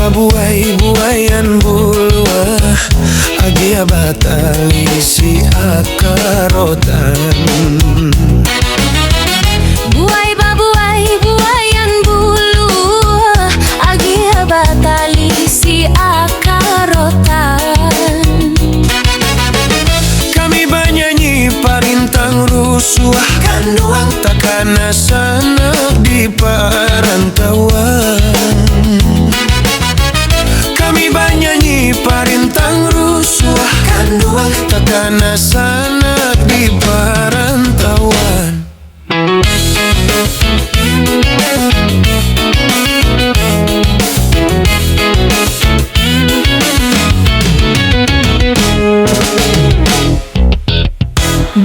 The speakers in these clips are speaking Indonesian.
babuai-buayan bulwa agia batali si akarotan. Buai babuai-buayan bulu agia batali si akarotan. Kami banyanyi parintang rusuh kanduang takana sanak di parantauan. Kami banyanyi parintang rusuh kanduang takana sanak di parantauan.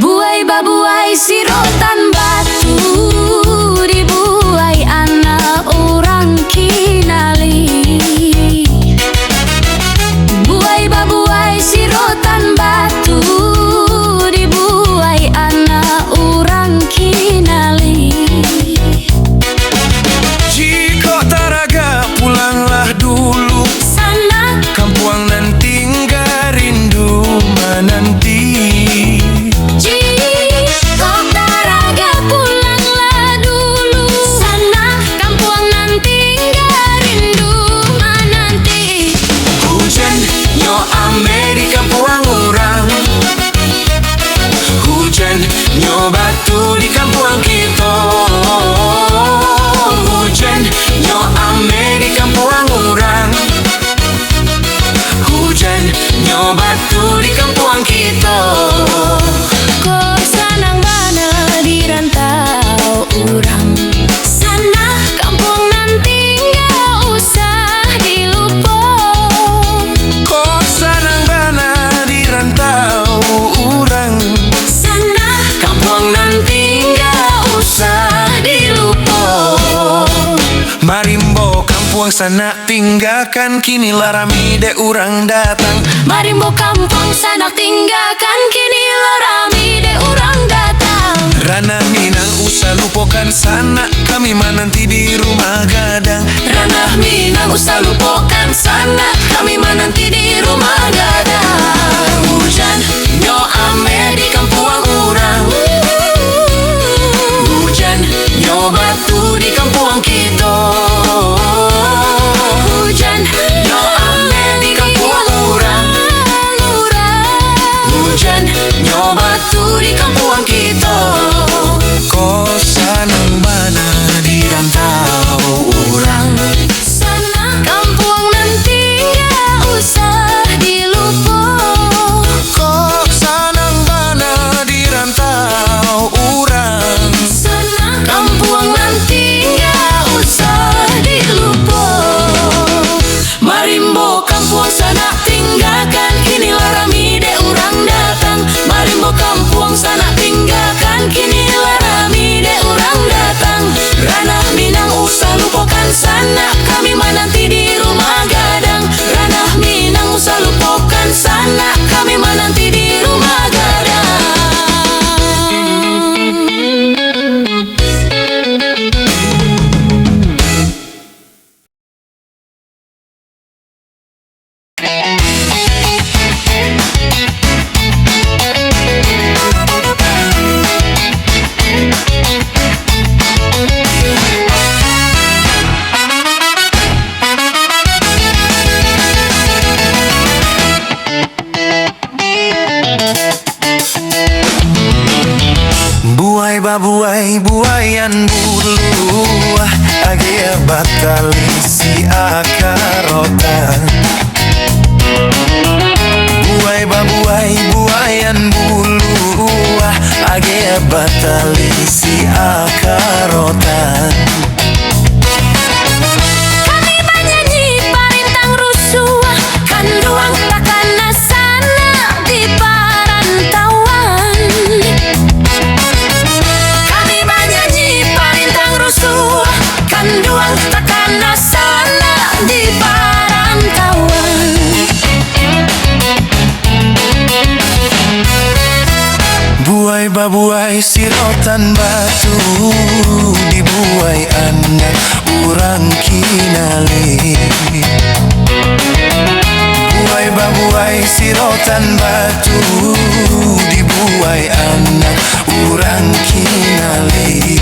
Buai babuai sirotan batu dibuai anak orang kinali. Buai babuai sirotan batu dibuai anak orang kinali. Jika taraga pulanglah dulu Sana kampuang nan tinggal rindu menanti. Batu di kampuang kita, hujan nyo ame di kampuang orang. Hujan nyo batu di kampuang kita. kok sanang mana di rantau orang. Sana kampung nanti nggak usah dilupa. Kok sanang bana di rantau orang. Nanti nggak usah dilupa. Marimbo kampuang sana tinggalkan, kini larami de urang datang. Marimbo kampung sana tinggalkan, kini larami de orang datang. Ranah Minang usah lupakan sana, kami menanti di rumah gadang. Ranah Minang usah lupakan sana, kami menanti di rumah gadang. Hujan nyo ame di kampuang orang. Nyo batu di kampuang kita. Hujan nyo ame di kampuang orang. Hujan nyo batu di kampuang kita. Kok sanang bana di rantau orang. Sana kampung nanti nggak usah dilupa. Kok sanang bana di rantau orang. Kampung nanti nggak usah dilupa. Marimbo kampung sana tinggalkan, kini larami de urang datang. Marimbo kampung sana tinggalkan, kini larami de urang datang. Ranah Minang usah lupakan sana, kami menanti di rumah gadang. Ranah Minang usah lupakan sana, kami menanti di rumah gadang. Buai babuai buayan bulu agia batali si akarotan. Buai babuai buayan bulu agia batali si akarotan. Kami banyanyi parintang rusuh kanduang takana sana di parantauan. Kami banyanyi parintang rusuh kanduang takana sana di parantauan. Buai babuai sirotan batu dibuai anak orang kinali. di rotan batu dibuai anak urang kinali.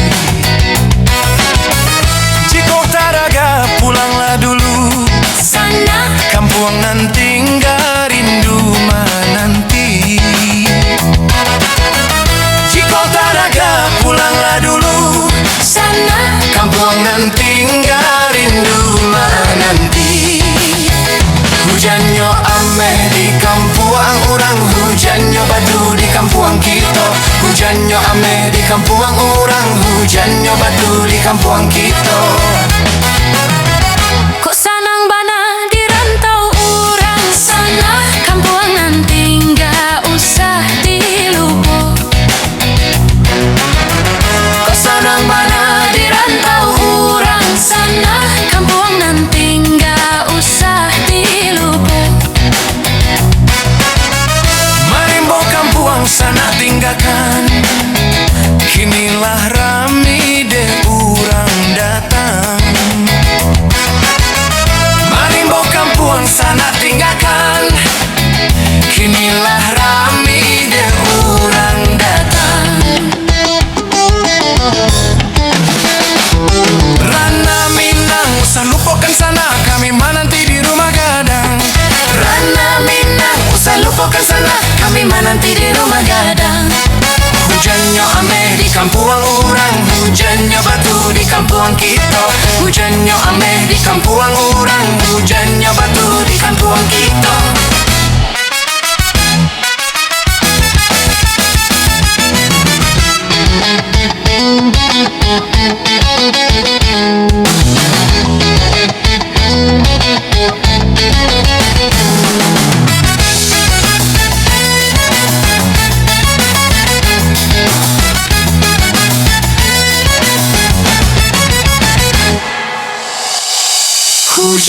Jika taraga pulanglah dulu Sana kampung nanti nggak rindu menanti. Jika taraga pulanglah dulu sana kampung nanti nggak rindu menanti. Hujannya ameh di kampung orang, hujannya batu di kampung kita. Hujannya ameh di kampung orang, hujannya batu di kampung kita. Kok sanang bana di rantau urang sana, kampung nanti nggak usah dilupa. Kok sanang bana di rantau urang sana, kampung nanti nggak usah dilupa. Marimbo kampung sana tinggalkan, kinilah rami deh urang datang. Marimbo kampung sana tinggalkan, kinilah rami deh urang datang. Rana Minang usah lupakan sana, kami menanti di rumah gadang. Rana Minang usah lupakan sana, kami menanti di rumah gadang. Hujannya ameh di kampung orang, hujannya batu di kampung kita. Hujannya ameh di kampung orang, hujannya batu di kampung kita.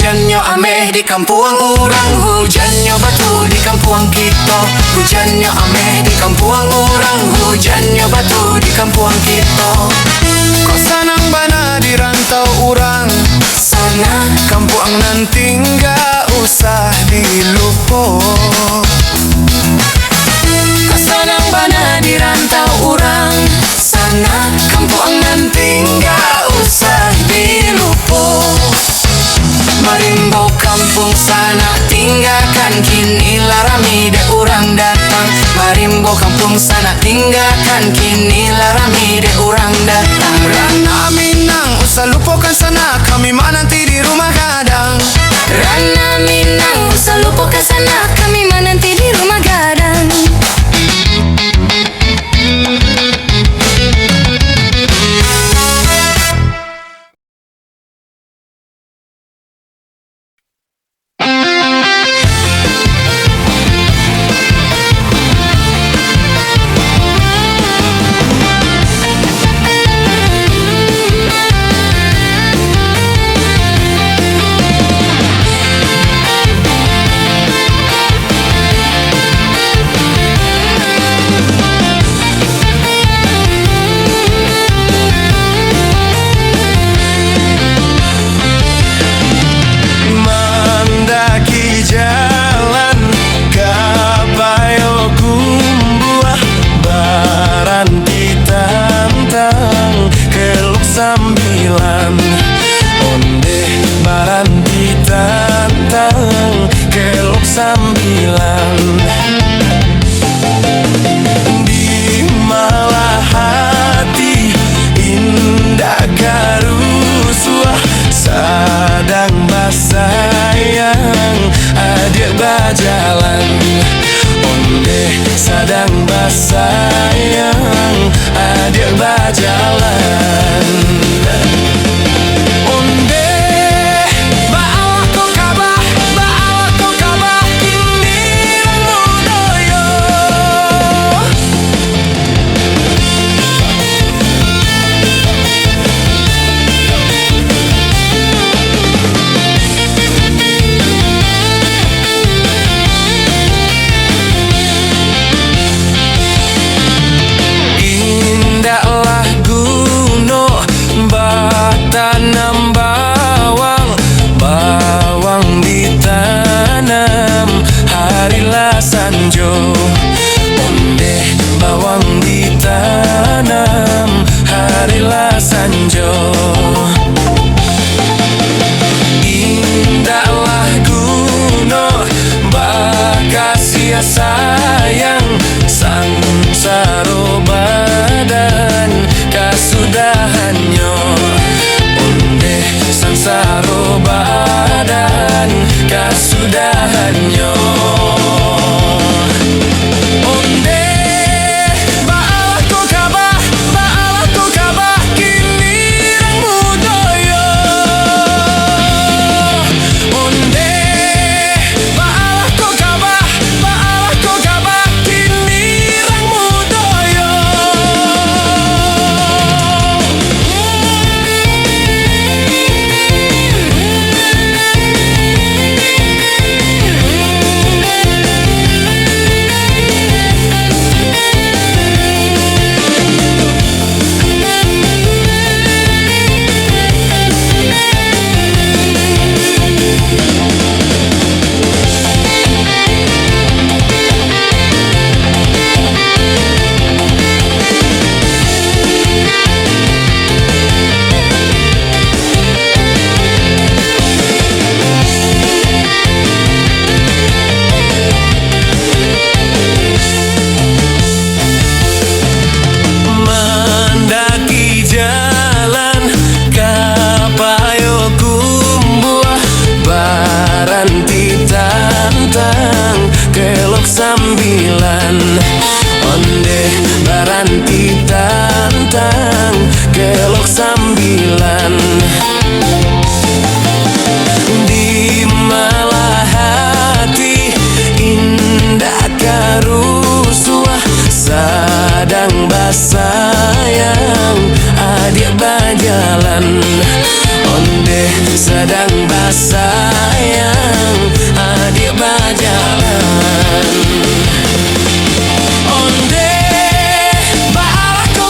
Hujannya ameh di kampung orang, hujannya batu di kampung kita. Hujannya ameh di kampung orang, hujannya batu di kampung kita. Kok sanang bana di rantau orang Sana kampung nanti nggak usah dilupa. kau sanang bana di rantau orang. Sana kampung nanti nggak usah dilupa. Marimbo kampung sana tinggalkan, kinilah rami deh orang datang. Marimbo kampung sana tinggalkan, kinilah rami deh orang datang. Rana Minang usah lupakan sana, kami menanti di rumah gadang. Rana Minang usah lupakan sana, kami menanti di rumah gadang. Sanjo. Indahlah Gunung Bakasia sayang sang sarobadan kasudahannya. Onde sang sarobadan kasudahannya. Onde baalah ko kabah kini rang budaya. Onde baalah ko kabah kini rang budaya. Mendaki jalan kapayo kumbuah baranti tantang kelok sambilan. Onde baranti tantang kelok sambilan. Di malah hati indah karusuah sadang basayang adik bajalan. Onde sedang basayang adik bajalan. Onde baalah ko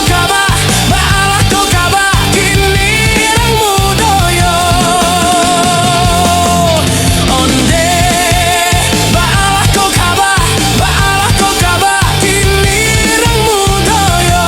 kabah kini rang budaya. Onde baalah ko kabah kini rang budaya.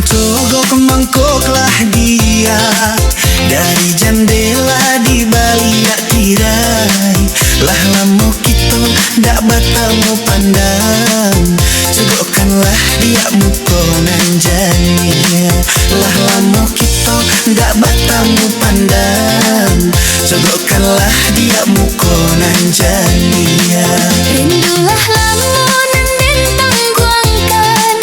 Togok mangkoklah dia dari jendela di balik tirai. Lah lamo kita dak bertemu pandang, cegokkanlah dia muka nan jani. Lah lamo kita dak bertemu pandang, cegokkanlah dia muka nan jani. Rindulah lamunan bintang guangkan,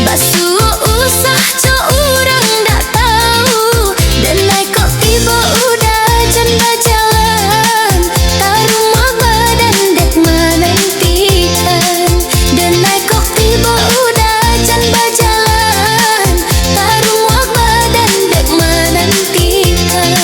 basuh usah co urang dak tahu. Dan naik kok tiba udah jan bajalan, tarumah badan dek menantikan. Dan naik kok tiba udah jan bajalan, tarumah badan dek menantikan.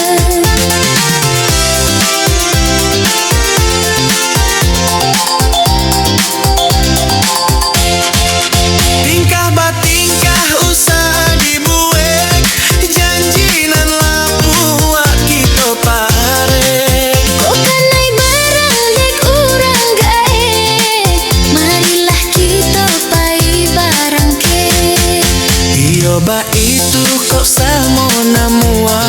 Tingkah batingkah usah dibuek, janji nan lapuak kita parek. Kok kanai barang dek urang gaek, marilah kita pai barang ke. Iyo ba itu kok samo namua,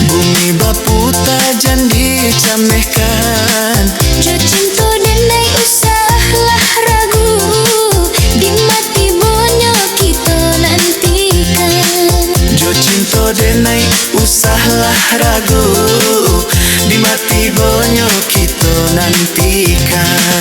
bumi baputa jan dicamehkan. Jo cinta denai usahlah ragu, di mati bonyo kita nantikan. Jo cinta denai usahlah ragu, di mati bonyo kita nantikan.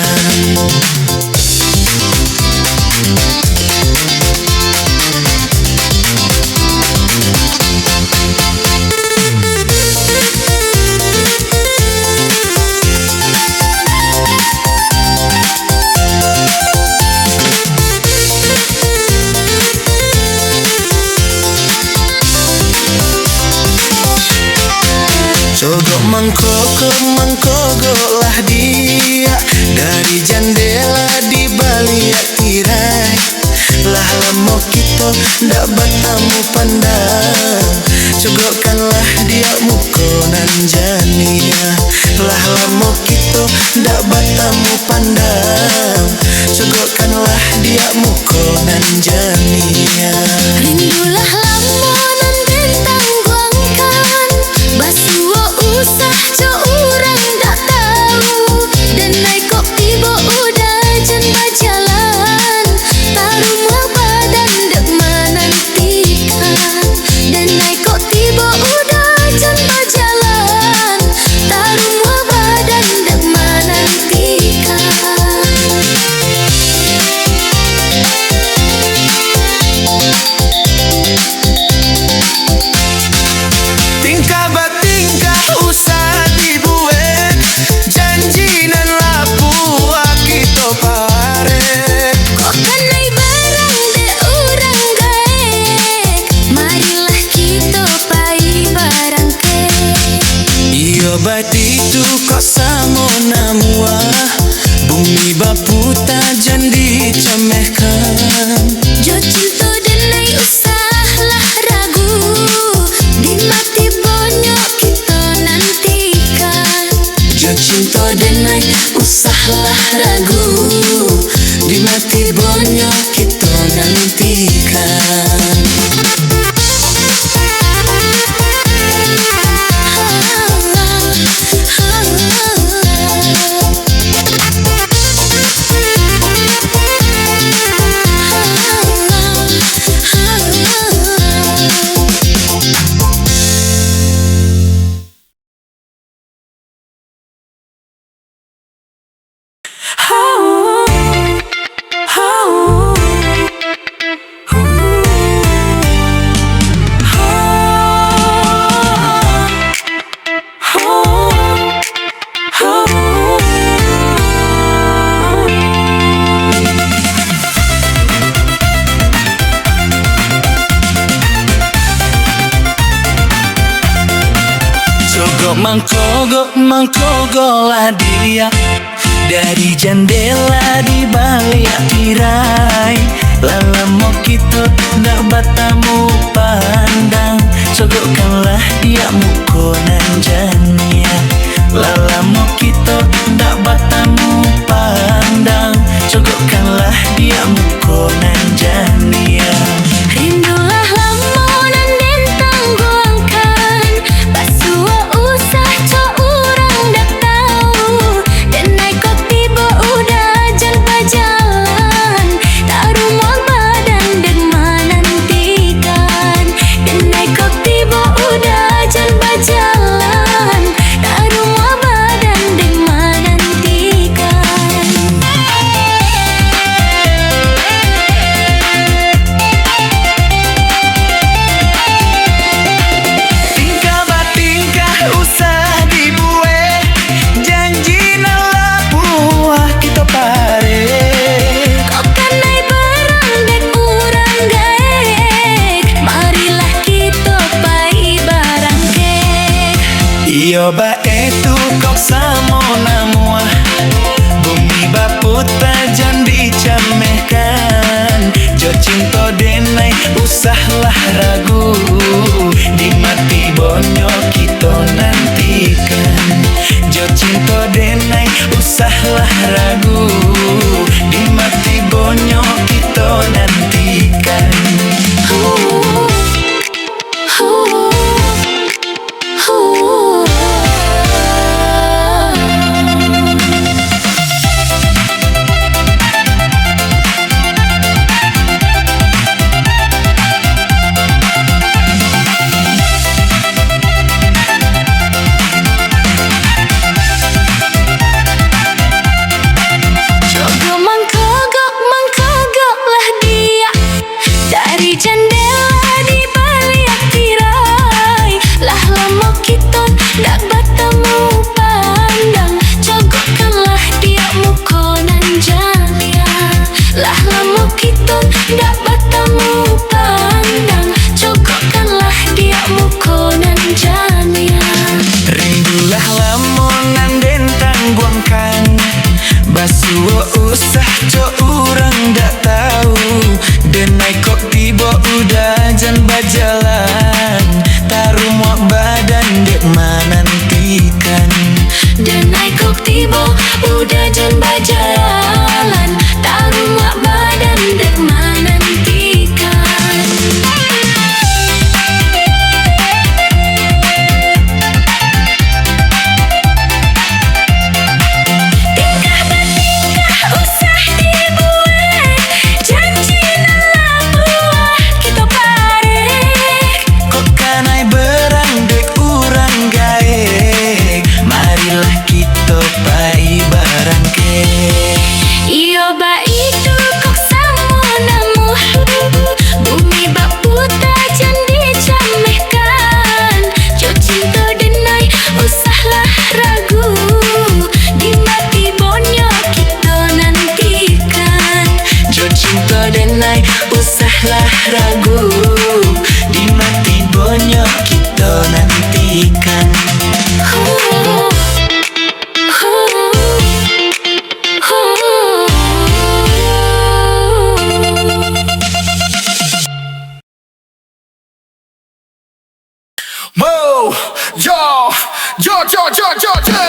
Cogok mangkogok lah dia dari jendela di balik tirai. Lah lamo kita ndak bertemu pandang, cogokkanlah dia muka nan jania. Lah lamo kita ndak bertemu pandang, cogokkanlah dia muka nan jania. Rindulah lamunan bintang guangkan, basuh usah co urang dak tahu. Dan naik kok tiba udah jan bajalan, tarumah badan dek menantikan. Dan naik kok tiba udah jan bajalan, tarumah badan dek menantikan. Tingkah batingkah usah dibuek, janji nan lapuak kita parek. Kok kanai barang de urang gaek, marilah kita pai barang ke. Iyo bat itu kok samo namua, bumi baputa jan dicamehkan. Jo cinta denai usahlah ragu, di mati bonyo kita nantikan. Jo cinta denai usahlah ragu, di mati bonyo kita nantikan. Mangkogok lah dia dari jendela di balik tirai. Lah lamo kita ndak bertemu pandang, cogokkanlah dia muka nan jania. Lah lamo kita ndak bertemu pandang, cogokkanlah dia muka nan jania. Rindulah lamunan bintang guangkan, basuh usah co urang dak tahu. Dan denai usahlah ragu, di mati bonyok kita nantikan. Suo usah co urang dak tahu, denai kok tiba udah jan bajalan, taruh muak badan dek manantikan. Denai kok tiba udah jan bajalan, taruh muak badan dek manantikan. Usahlah ragu, di mati bonyok kita nantikan. Mo, yo, yo, yo, yo, yo, yo.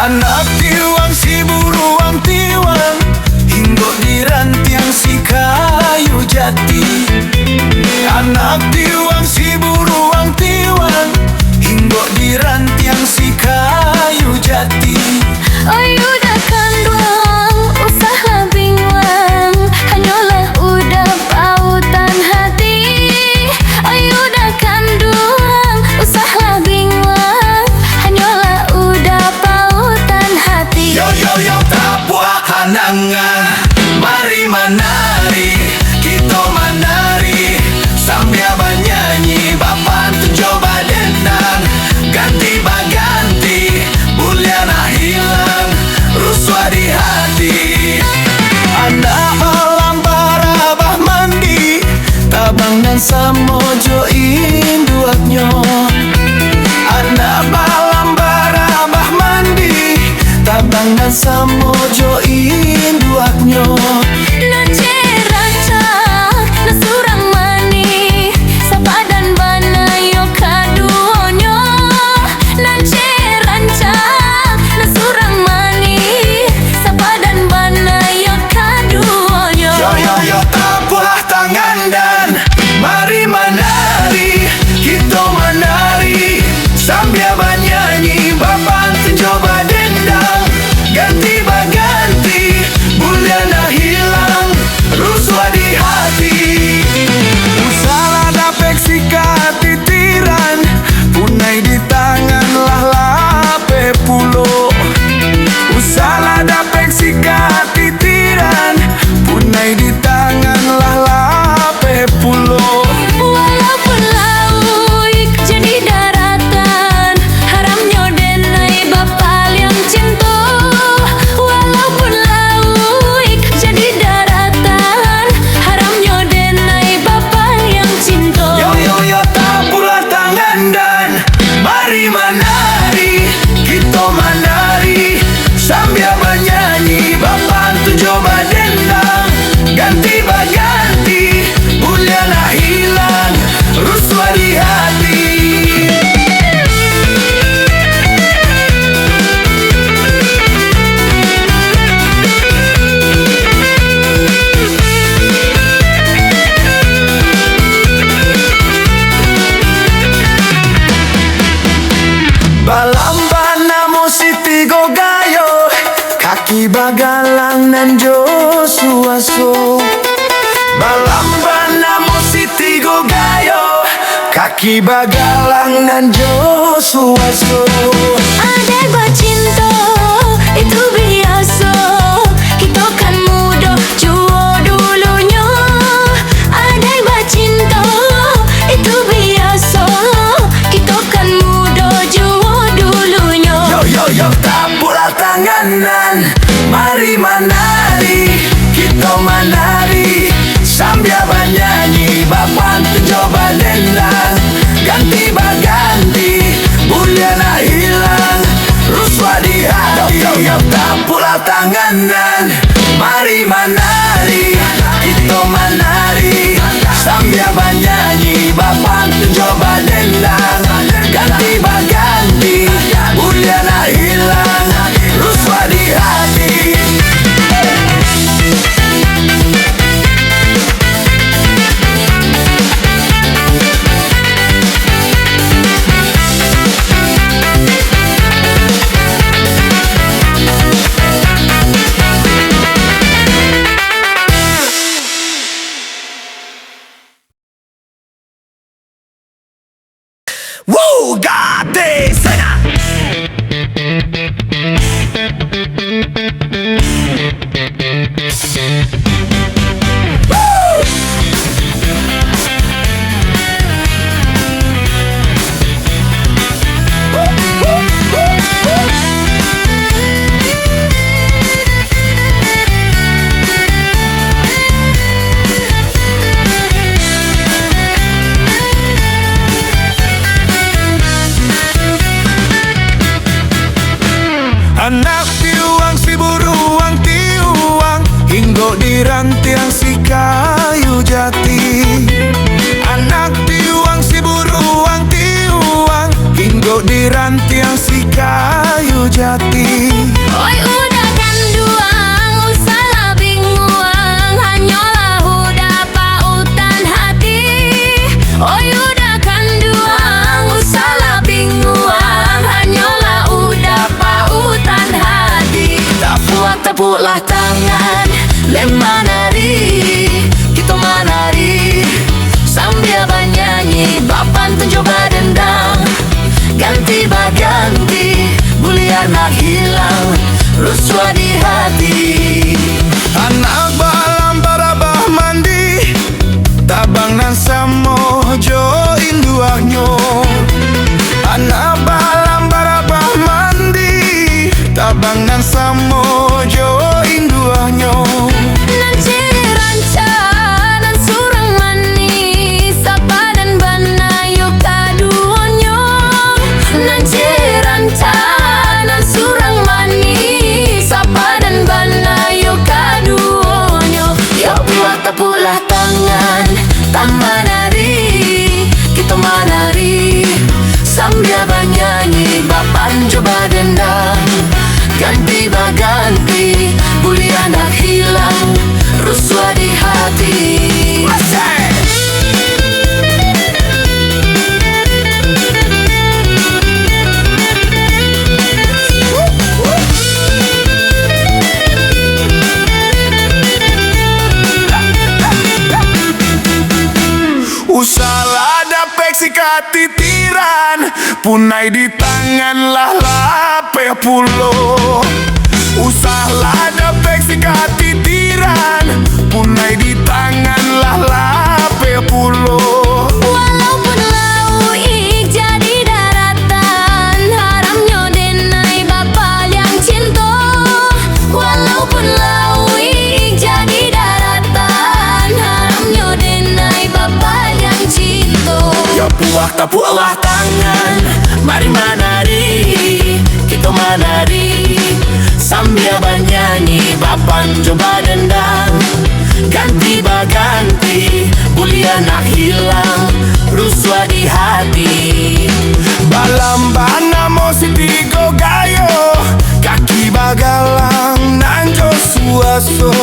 Anak tiwang si buruang tiwang, hinggok di rantiang si kayu jati. Anak tiwang si buruang tiwang, hinggok di rantiang si kayu jati. Ayu dah kanduang, usahlah bingung, hanyalah udah pautan hati. Ayu dah kanduang, usahlah bingung, hanyalah udah pautan hati. Yo yo yo tak buat hanangan, mari menari, kita menari, sambil bernyanyi, bapak tu coba dendang, ganti baganti, bulian hilang, ruswa di hati. Anak alam barabah mandi, tabang dan samojo induaknya. Anak alam barabah mandi, tabang dan samojo induaknya. Nance rancak, nasurang mani, sapadan bana yo kaduonyo. Nance rancak, nasurang mani, sapadan bana yo kaduonyo. Yo yo yo tabuh tangan dan mari menari, kita menari, sambil bernyanyi, bapak tu coba dendang, ganti baganti, tigo gayo, kaki bagalang nan Josuaso. Balambana mo si tigo gayo, kaki bagalang nan Josuaso. Adek bercinta itu biasa, kita kan muda jua dulunya. Adek bercinta itu biasa, kita kan muda jua dulunya. Yo yo yo, tampula tanganan, mari menari, kita menari sambil bernyanyi. Bapak coba dendang, ganti baganti, buliana hilang, ruswa di hati. Yo yo, tampula tanganan, mari menari, kita menari sambil bernyanyi. Bapak coba dendang, ganti baganti, buliana hilang, ruswa di hati. Woo, God, they say anak tiuang si buruang tiuang, hinggo di rantiang si kayu jati. Anak tiuang si buruang tiuang, hinggo di rantiang si kayu jati. Oi udah kan duang, usahlah bingung, hanyalah udah pautan hati. Oi udah kan duang, usahlah bingung, hanyalah udah pautan hati. Tepuklah tangan, lem menari, kita menari sambil bernyanyi. Bapan coba dendang, ganti baganti, bulian nak hilang, ruswa di hati. Anak balam barabah mandi, tabang nan samojo induaknyo. Anak balam barabah mandi, tabang nan samojo induaknyo. Nan ciri ranca, nan surang manis, sapa dan banayo kaduonyo. Nan ciri ranca, nan surang manis, sapa dan banayo kaduonyo. Yo buat tepulah tangan, menari, kita menari sambil bernyanyi. Bapan coba dendang, ganti baganti, bulian nak hilang, ruswa di hati. Usalah dapek sikat titiran, punai di tangan lah lape pulo. Usalah dapek sikat titiran, punai di tangan lah lape pulo. Walaupun lauik jadi daratan, haramnya denai bapa yang cinta. Walaupun lauik jadi daratan, haramnya denai bapa yang cinta. Ya buah tepuklah tangan, mari menari, kita menari sambil bernyanyi. Bapan coba dendang, ganti baganti, bulian nak hilang, ruswa di hati. Balambana mo si tigo gayo, kaki bagalang nan Josuaso.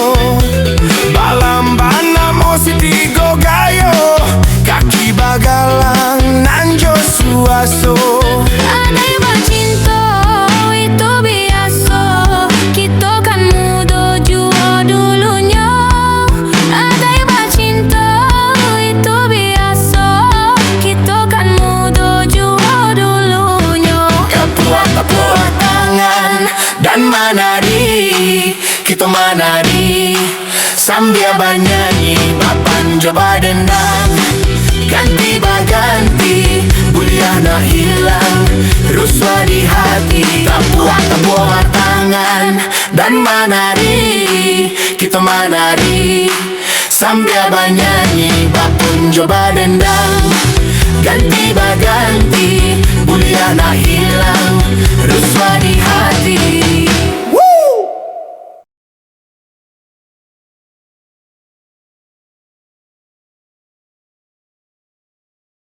Balambana mo si tigo gayo, kaki bagalang nan Josuaso. Ada yang bercinta itu biasa. menari, kita menari sambil bernyanyi. Papan coba dendang, ganti baganti, buliah nak hilang, ruswa di hati. Tabuah tangan dan menari, kita menari sambil bernyanyi. Papan coba dendang, ganti baganti, buliah nak hilang, ruswa di hati.